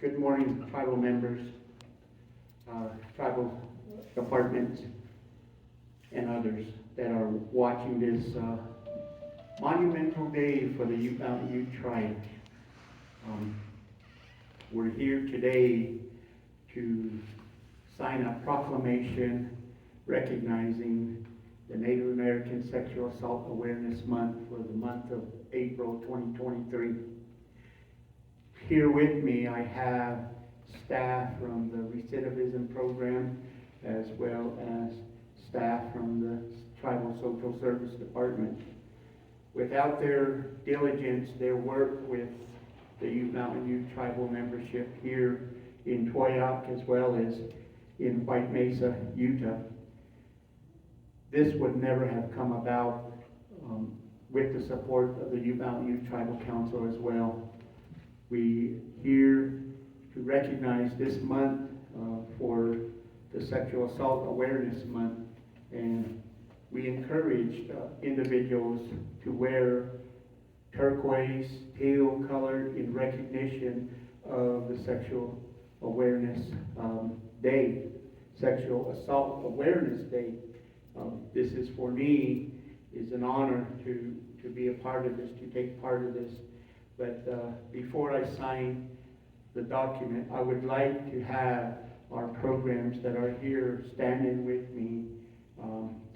Good morning, tribal members, tribal departments, and others that are watching this monumental day for the Mountain Ute tribe. We're here today to sign a proclamation recognizing the Native American Sexual Assault Awareness Month for the month of April 2023. Here with me I have staff from the recidivism program as well as staff from the Tribal Social Service Department. Without their diligence, their work with the Mountain Ute tribal membership here in Toyac as well as in White Mesa, Utah, this would never have come about with the support of the Mountain Ute Tribal Council as well. We here to recognize this month for the Sexual Assault Awareness Month, and we encouraged individuals to wear turquoise, teal color in recognition of the Sexual Awareness Day, Sexual Assault Awareness Day. This is for me is an honor to be a part of this, to take part of this. But before I sign the document, I would like to have our programs that are here standing with me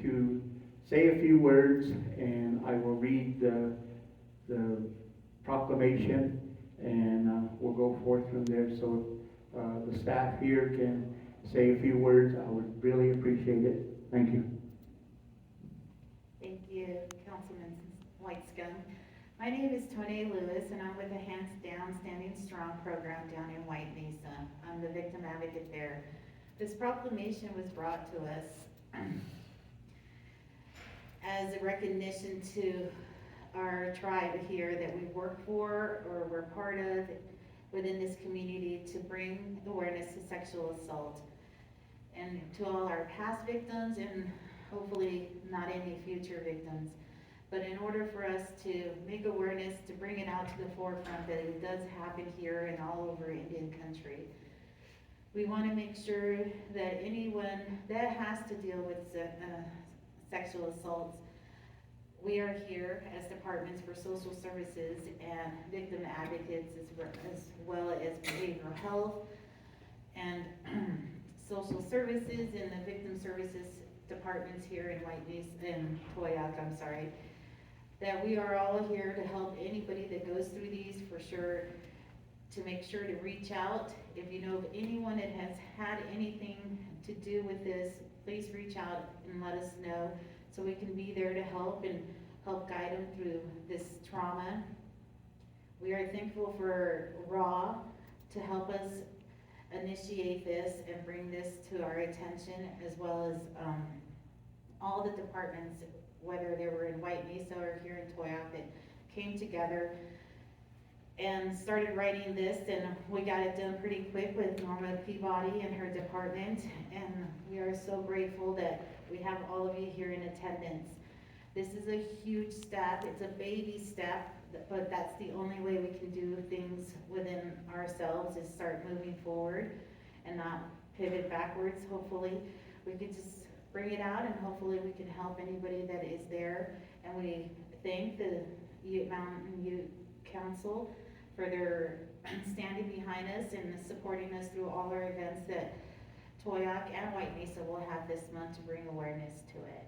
to say a few words, and I will read the proclamation, and we'll go forth from there. So the staff here can say a few words. I would really appreciate it. Thank you. Thank you, Councilman Whitescomb. My name is Tony Lewis, and I'm with the Hands Down Standing Strong program down in White Mesa. I'm the victim advocate there. This proclamation was brought to us as a recognition to our tribe here that we work for or we're part of within this community to bring awareness to sexual assault, and to all our past victims and hopefully not any future victims. But in order for us to make awareness, to bring it out to the forefront that it does happen here and all over Indian country, we want to make sure that anyone that has to deal with sexual assaults, we are here as departments for social services and victim advocates as well as behavioral health and social services and the victim services departments here in White Mesa and Toyac, that we are all here to help anybody that goes through these, for sure, to make sure to reach out. If you know of anyone that has had anything to do with this, please reach out and let us know so we can be there to help and help guide them through this trauma. We are thankful for RAW to help us initiate this and bring this to our attention, as well as all the departments, whether they were in White Mesa or here in Toyac, that came together and started writing this, and we got it done pretty quick with Norma Peabody and her department, and we are so grateful that we have all of you here in attendance. This is a huge step. It's a baby step, but that's the only way we can do things within ourselves, is start moving forward and not pivot backwards. Hopefully we can just bring it out, and hopefully we can help anybody that is there. And we thank the Mountain Ute Council for their standing behind us and supporting us through all our events that Toyac and White Mesa will have this month to bring awareness to it.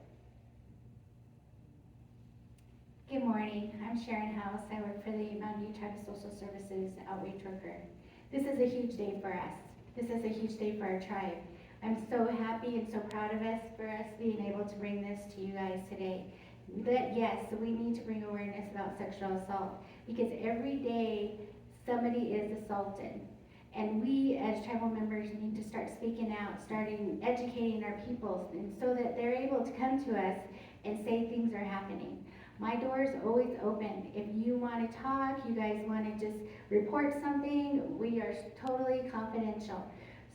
Good morning, I'm Sharon House. I work for the Mountain Ute Tribe Social Services Outreach Worker. This is a huge day for us. This is a huge day for our tribe. I'm so happy and so proud of us for us being able to bring this to you guys today. That yes, we need to bring awareness about sexual assault, because every day somebody is assaulted. And we as tribal members need to start speaking out, starting educating our people, and so that they're able to come to us and say things are happening. My door is always open. If you want to talk, you guys want to just report something, we are totally confidential.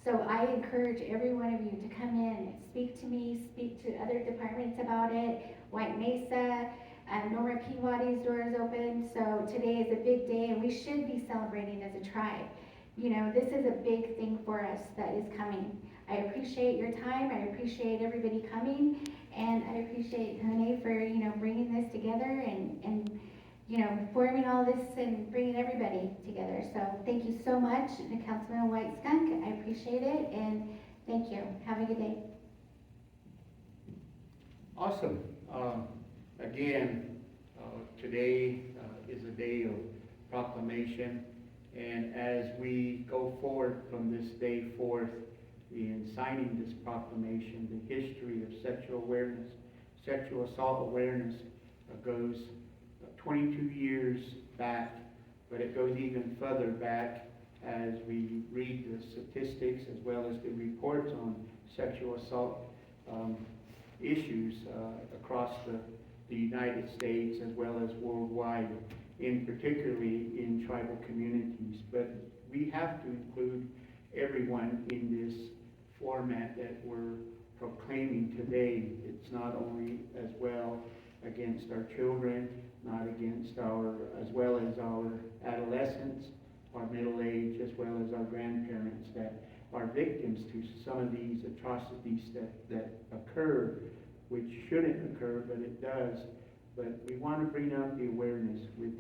So I encourage every one of you to come in, speak to me, speak to other departments about it. White Mesa, Norma Peabody's door is open. So today is a big day, and we should be celebrating as a tribe. You know, this is a big thing for us that is coming. I appreciate your time, I appreciate everybody coming, and I appreciate Hone for, you know, bringing this together and you know, forming all this and bringing everybody together. So thank you so much, Councilman White Skunk, I appreciate it, and thank you. Have a good day. Awesome. Again, today is a day of proclamation, and as we go forward from this day forth in signing this proclamation, the history of sexual awareness, sexual assault awareness goes 22 years back, but it goes even further back as we read the statistics as well as the reports on sexual assault issues across the United States as well as worldwide, particularly in tribal communities. But we have to include everyone in this format that we're proclaiming today. It's not only as well against our children, not against as well as our adolescents, our middle age, as well as our grandparents that are victims to some of these atrocities that occur, which shouldn't occur, but it does. But we want to bring out the awareness with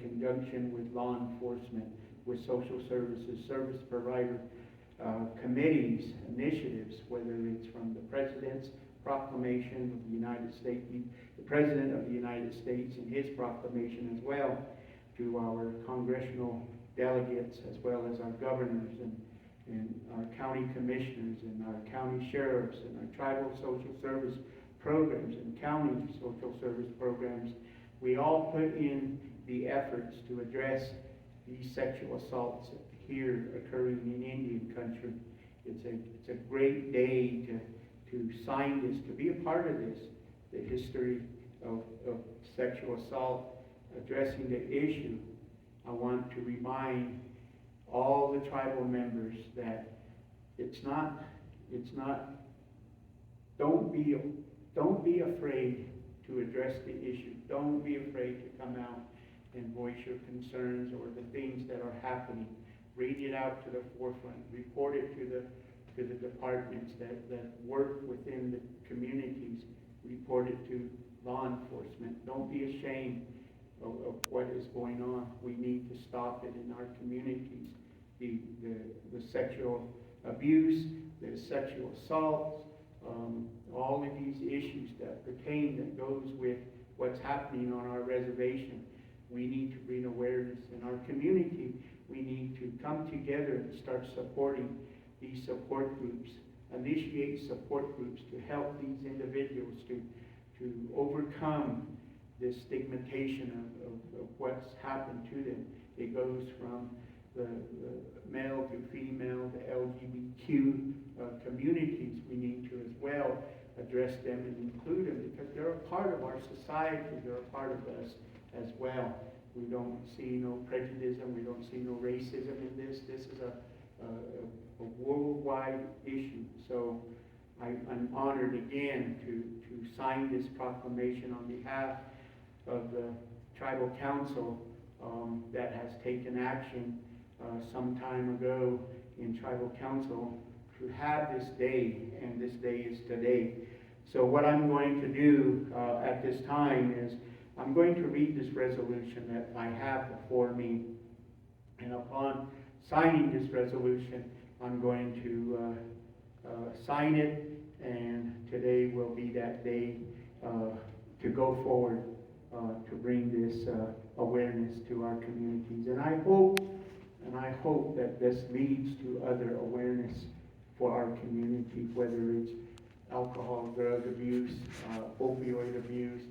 conjunction with law enforcement, with social services, service provider committees, initiatives, whether it's from the President's Proclamation of the United States, the President of the United States in his proclamation as well, to our congressional delegates as well as our governors and our county commissioners and our county sheriffs and our tribal social service programs and county social service programs. We all put in the efforts to address these sexual assaults here occurring in Indian country. It's a great day to sign this, to be a part of this, the history of sexual assault, addressing the issue. I want to remind all the tribal members that don't be afraid to address the issue. Don't be afraid to come out and voice your concerns or the things that are happening. Bring it out to the forefront. Report it to the departments that work within the communities. Report it to law enforcement. Don't be ashamed of what is going on. We need to stop it in our communities. The sexual abuse, the sexual assaults, all of these issues that pertain, that goes with what's happening on our reservation. We need to bring awareness in our community. We need to come together and start supporting these support groups, initiate support groups to help these individuals to overcome this stigmatization of what's happened to them. It goes from the male to female, the LGBTQ communities. We need to as well address them and include them because they're a part of our society. They're a part of us as well. We don't see no prejudice, we don't see no racism in this. This is a worldwide issue. So I'm honored again to sign this proclamation on behalf of the Tribal Council that has taken action some time ago in Tribal Council to have this day, and this day is today. So what I'm going to do at this time is I'm going to read this resolution that I have before me, and upon signing this resolution, I'm going to sign it, and today will be that day to go forward to bring this awareness to our communities. And I hope that this leads to other awareness for our community, whether it's alcohol, drug abuse, opioid abuse,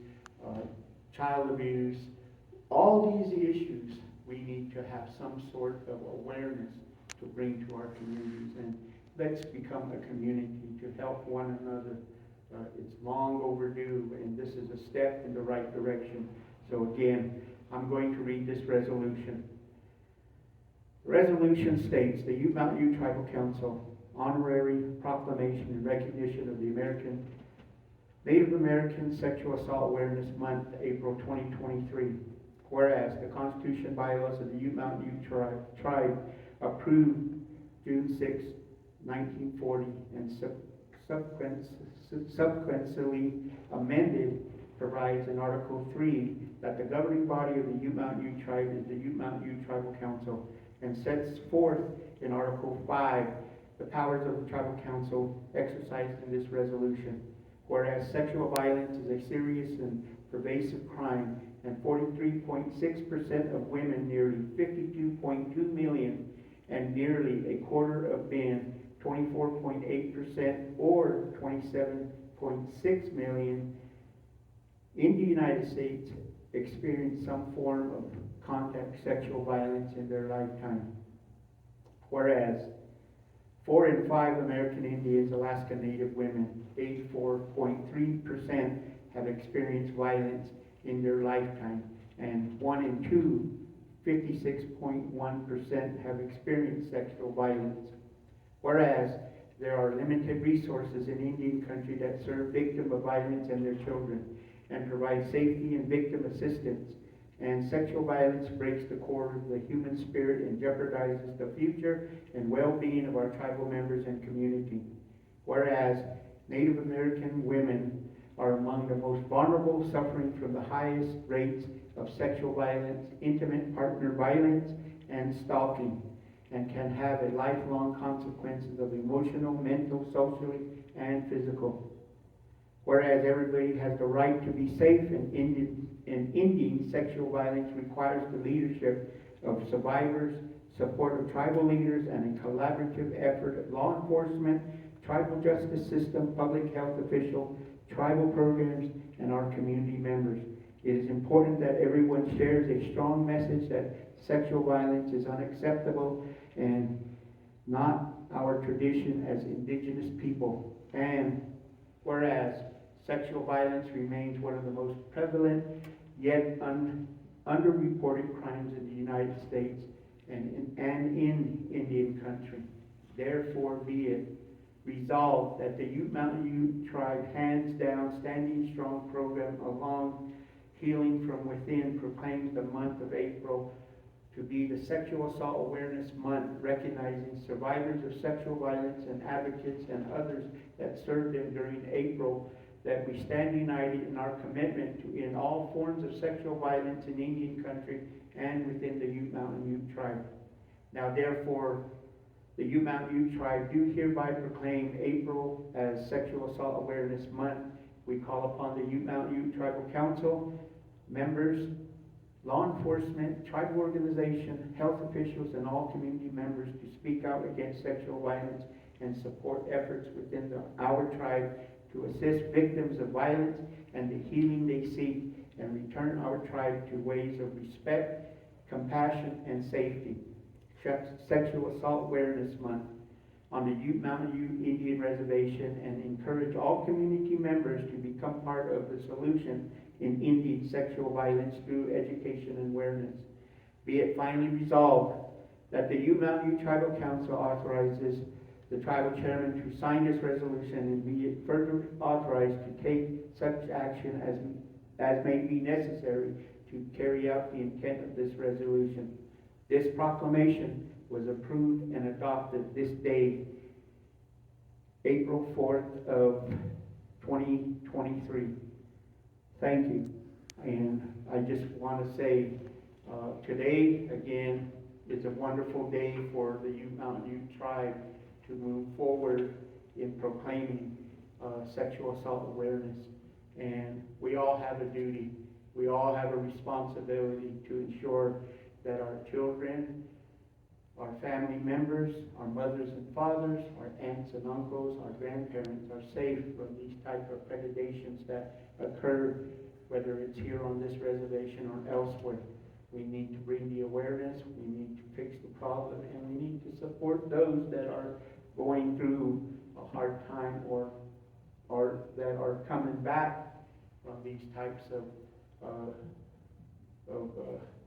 child abuse, all these issues. We need to have some sort of awareness to bring to our communities, and let's become a community to help one another. It's long overdue, and this is a step in the right direction. So again, I'm going to read this resolution. The resolution states, the Mountain Ute Tribal Council Honorary Proclamation in recognition of the Native American Sexual Assault Awareness Month, April 2023. Whereas the Constitution bylaws of the Mountain Ute Tribe approved June 6, 1940, and subsequently amended, provides in Article 3 that the governing body of the Ute Mountain Ute Tribe is the Ute Mountain Ute Tribal Council, and sets forth in Article 5 the powers of the Tribal Council exercised in this resolution. Whereas sexual violence is a serious and pervasive crime, and 43.6% of women, nearly 52.2 million, and nearly a quarter of men, 24.8%, or 27.6 million, in the United States experience some form of contact sexual violence in their lifetime. Whereas 4 in 5 American Indians, Alaska Native women, 84.3%, have experienced violence in their lifetime, and 1 in 2, 56.1%, have experienced sexual violence. Whereas there are limited resources in Indian country that serve victims of violence and their children, and provide safety and victim assistance, and sexual violence breaks the core of the human spirit and jeopardizes the future and well-being of our tribal members and community. Whereas Native American women are among the most vulnerable, suffering from the highest rates of sexual violence, intimate partner violence, and stalking, and can have a lifelong consequences of emotional, mental, socially, and physical. Whereas everybody has the right to be safe, and ending sexual violence requires the leadership of survivors, support of tribal leaders, and a collaborative effort of law enforcement, tribal justice system, public health officials, tribal programs, and our community members. It is important that everyone shares a strong message that sexual violence is unacceptable and not our tradition as indigenous people. And whereas sexual violence remains one of the most prevalent yet underreported crimes in the United States and in Indian country. Therefore be it resolved that the Ute Mountain Ute Tribe, hands down, standing strong program along Healing from Within, proclaims the month of April to be the Sexual Assault Awareness Month, recognizing survivors of sexual violence and advocates and others that served them during April, that we stand united in our commitment to end all forms of sexual violence in Indian country and within the Ute Mountain Ute Tribe. Now therefore, the Ute Mountain Ute Tribe do hereby proclaim April as Sexual Assault Awareness Month. We call upon the Ute Mountain Ute Tribal Council members, law enforcement, tribal organization, health officials, and all community members to speak out against sexual violence and support efforts within our tribe to assist victims of violence and the healing they seek, and return our tribe to ways of respect, compassion, and safety. Sexual Assault Awareness Month on the Ute Mountain Ute Indian Reservation, and encourage all community members to become part of the solution in ending sexual violence through education and awareness. Be it finally resolved that the Ute Mountain Ute Tribal Council authorizes the tribal chairman to sign this resolution, and be it further authorized to take such action as may be necessary to carry out the intent of this resolution. This proclamation was approved and adopted this day, April 4th of 2023. Thank you. And I just want to say, today, again, is a wonderful day for the Ute Mountain Ute Tribe to move forward in proclaiming sexual assault awareness. And we all have a duty. We all have a responsibility to ensure that our children, our family members, our mothers and fathers, our aunts and uncles, our grandparents are safe from these type of predations that occur, whether it's here on this reservation or elsewhere. We need to bring the awareness, we need to fix the problem, and we need to support those that are going through a hard time or that are coming back from these types of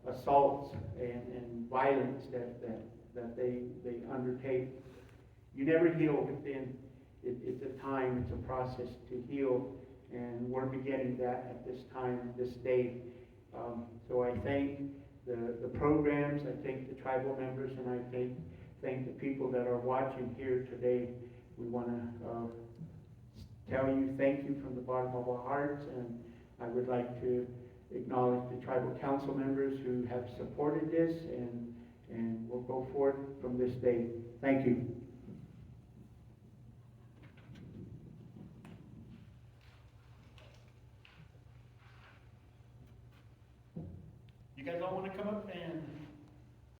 assaults and violence that they undertake. You never heal within. It's a time, it's a process to heal, and we're beginning that at this time, this day. So I thank the programs, I thank the tribal members, and I thank thank the people that are watching here today. We want to tell you thank you from the bottom of our hearts, and I would like to acknowledge the tribal council members who have supported this, and we'll go forward from this day. Thank you. You guys all want to come up and